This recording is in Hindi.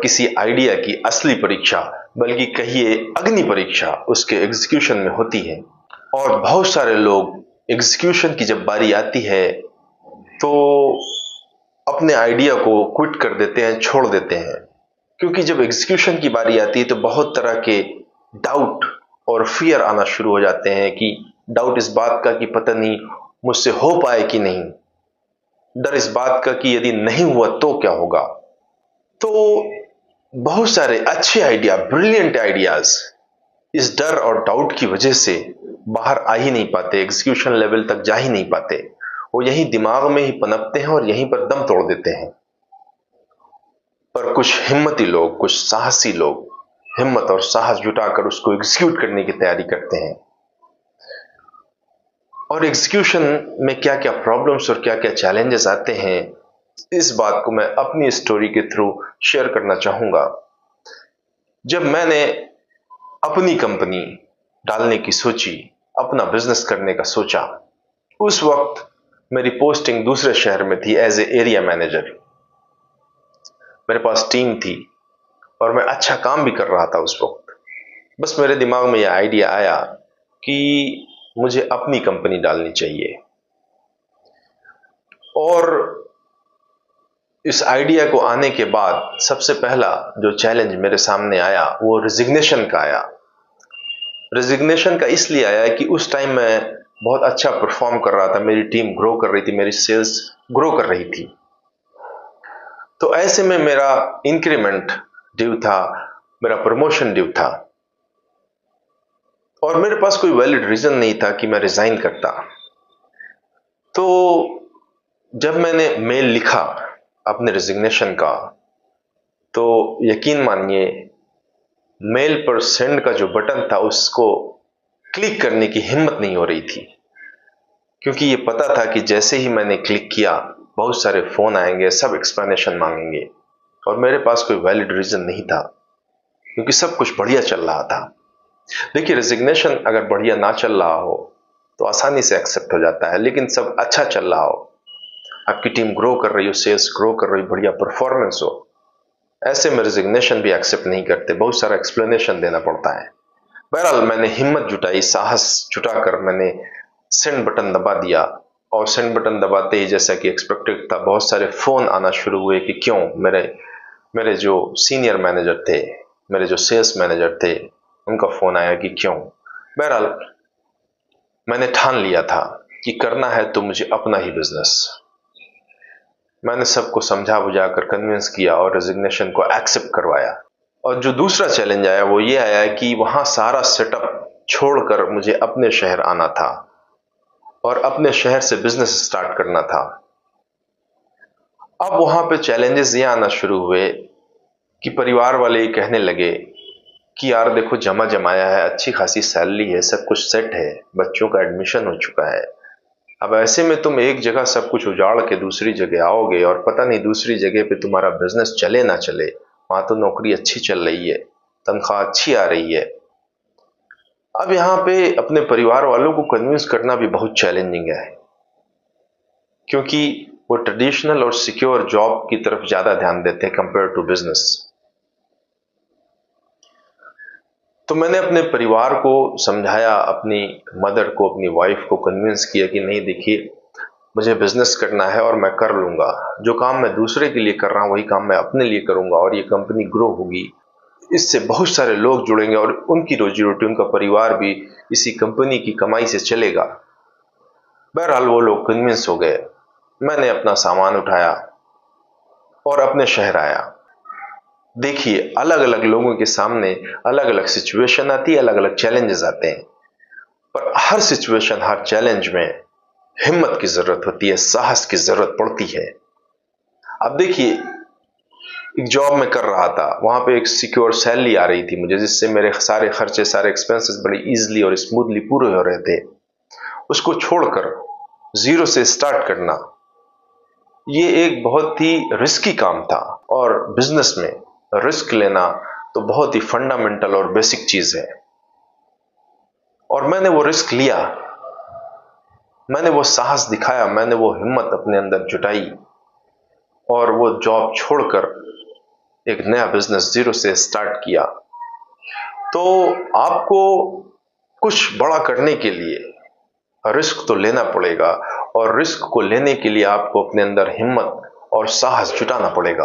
किसी आइडिया की असली परीक्षा, बल्कि कहिए अग्नि परीक्षा उसके एग्जीक्यूशन में होती है। और बहुत सारे लोग एग्जीक्यूशन की जब बारी आती है तो अपने आइडिया को क्विट कर देते हैं, छोड़ देते हैं। क्योंकि जब एग्जीक्यूशन की बारी आती है तो बहुत तरह के डाउट और फियर आना शुरू हो जाते हैं कि डाउट इस बात का कि पता नहीं मुझसे हो पाए कि नहीं, डर इस बात का कि यदि नहीं हुआ तो क्या होगा। तो बहुत सारे अच्छे आइडिया, ब्रिलियंट आइडियाज इस डर और डाउट की वजह से बाहर आ ही नहीं पाते, एग्जीक्यूशन लेवल तक जा ही नहीं पाते। वो यहीं दिमाग में ही पनपते हैं और यहीं पर दम तोड़ देते हैं। पर कुछ हिम्मती लोग, कुछ साहसी लोग हिम्मत और साहस जुटाकर उसको एग्जीक्यूट करने की तैयारी करते हैं। और एग्जीक्यूशन में क्या क्या प्रॉब्लम्स और क्या क्या चैलेंजेस आते हैं, इस बात को मैं अपनी स्टोरी के थ्रू शेयर करना चाहूंगा। जब मैंने अपनी कंपनी डालने की सोची, अपना बिजनेस करने का सोचा, उस वक्त मेरी पोस्टिंग दूसरे शहर में थी एज ए एरिया मैनेजर। मेरे पास टीम थी और मैं अच्छा काम भी कर रहा था उस वक्त। बस मेरे दिमाग में यह आइडिया आया कि मुझे अपनी कंपनी डालनी चाहिए। और इस आइडिया को आने के बाद सबसे पहला जो चैलेंज मेरे सामने आया वो रिजिग्नेशन का आया। रिजिग्नेशन का इसलिए आया कि उस टाइम मैं बहुत अच्छा परफॉर्म कर रहा था, मेरी टीम ग्रो कर रही थी, मेरी सेल्स ग्रो कर रही थी। तो ऐसे में मेरा इंक्रीमेंट ड्यू था, मेरा प्रमोशन ड्यू था और मेरे पास कोई वैलिड रीजन नहीं था कि मैं रिजाइन करता। तो जब मैंने मेल लिखा अपने रिजिग्नेशन का, तो यकीन मानिए मेल पर सेंड का जो बटन था उसको क्लिक करने की हिम्मत नहीं हो रही थी। क्योंकि ये पता था कि जैसे ही मैंने क्लिक किया बहुत सारे फोन आएंगे, सब एक्सप्लेनेशन मांगेंगे और मेरे पास कोई वैलिड रीजन नहीं था क्योंकि सब कुछ बढ़िया चल रहा था। देखिए, रेजिग्नेशन अगर बढ़िया ना चल रहा हो तो आसानी से एक्सेप्ट हो जाता है, लेकिन सब अच्छा चल रहा हो, आपकी टीम ग्रो कर रही हो, सेल्स ग्रो कर रही हो, बढ़िया परफॉर्मेंस हो, ऐसे में रेजिग्नेशन भी एक्सेप्ट नहीं करते, बहुत सारा एक्सप्लेनेशन देना पड़ता है। बहरहाल मैंने हिम्मत जुटाई, साहस जुटाकर मैंने सेंड बटन दबा दिया और सेंड बटन दबाते ही जैसा कि एक्सपेक्टेड था बहुत सारे फोन आना शुरू हुए कि क्यों। मेरे मेरे जो सीनियर मैनेजर थे, मेरे जो सेल्स मैनेजर थे, उनका फोन आया कि क्यों। बहरहाल मैंने ठान लिया था कि करना है तो मुझे अपना ही बिजनेस। मैंने सबको समझा बुझाकर कन्विंस किया और रेजिग्नेशन को एक्सेप्ट करवाया। और जो दूसरा चैलेंज आया वो ये आया कि वहां सारा सेटअप छोड़कर मुझे अपने शहर आना था और अपने शहर से बिजनेस स्टार्ट करना था। अब वहां पे चैलेंजेस ये आना शुरू हुए कि परिवार वाले ये कहने लगे कि यार देखो, जमा जमाया है, अच्छी खासी सैलरी है, सब कुछ सेट है, बच्चों का एडमिशन हो चुका है, अब ऐसे में तुम एक जगह सब कुछ उजाड़ के दूसरी जगह आओगे और पता नहीं दूसरी जगह पे तुम्हारा बिजनेस चले ना चले। वहां तो नौकरी अच्छी चल रही है, तनख्वाह अच्छी आ रही है। अब यहाँ पे अपने परिवार वालों को कन्विंस करना भी बहुत चैलेंजिंग है क्योंकि वो ट्रेडिशनल और सिक्योर जॉब की तरफ ज्यादा ध्यान देते हैं कंपेयर टू बिजनेस। तो मैंने अपने परिवार को समझाया, अपनी मदर को, अपनी वाइफ को कन्विंस किया कि नहीं देखिए, मुझे बिजनेस करना है और मैं कर लूंगा। जो काम मैं दूसरे के लिए कर रहा हूं वही काम मैं अपने लिए करूंगा और ये कंपनी ग्रो होगी, इससे बहुत सारे लोग जुड़ेंगे और उनकी रोजी रोटी, उनका परिवार भी इसी कंपनी की कमाई से चलेगा। बहरहाल वो लोग कन्विंस हो गए। मैंने अपना सामान उठाया और अपने शहर आया। देखिए, अलग अलग लोगों के सामने अलग अलग सिचुएशन आती है, अलग अलग चैलेंजेस आते हैं, पर हर सिचुएशन, हर चैलेंज में हिम्मत की जरूरत होती है, साहस की जरूरत पड़ती है। अब देखिए, एक जॉब में कर रहा था, वहां पे एक सिक्योर सैलरी आ रही थी मुझे, जिससे मेरे सारे खर्चे, सारे एक्सपेंसेस बड़े इजीली और स्मूथली पूरे हो रहे थे। उसको छोड़कर जीरो से स्टार्ट करना, ये एक बहुत ही रिस्की काम था और बिजनेस में रिस्क लेना तो बहुत ही फंडामेंटल और बेसिक चीज है। और मैंने वो रिस्क लिया, मैंने वो साहस दिखाया, मैंने वो हिम्मत अपने अंदर जुटाई और वो जॉब छोड़कर एक नया बिजनेस जीरो से स्टार्ट किया, तो आपको कुछ बड़ा करने के लिए रिस्क तो लेना पड़ेगा, और रिस्क को लेने के लिए आपको अपने अंदर हिम्मत और साहस जुटाना पड़ेगा।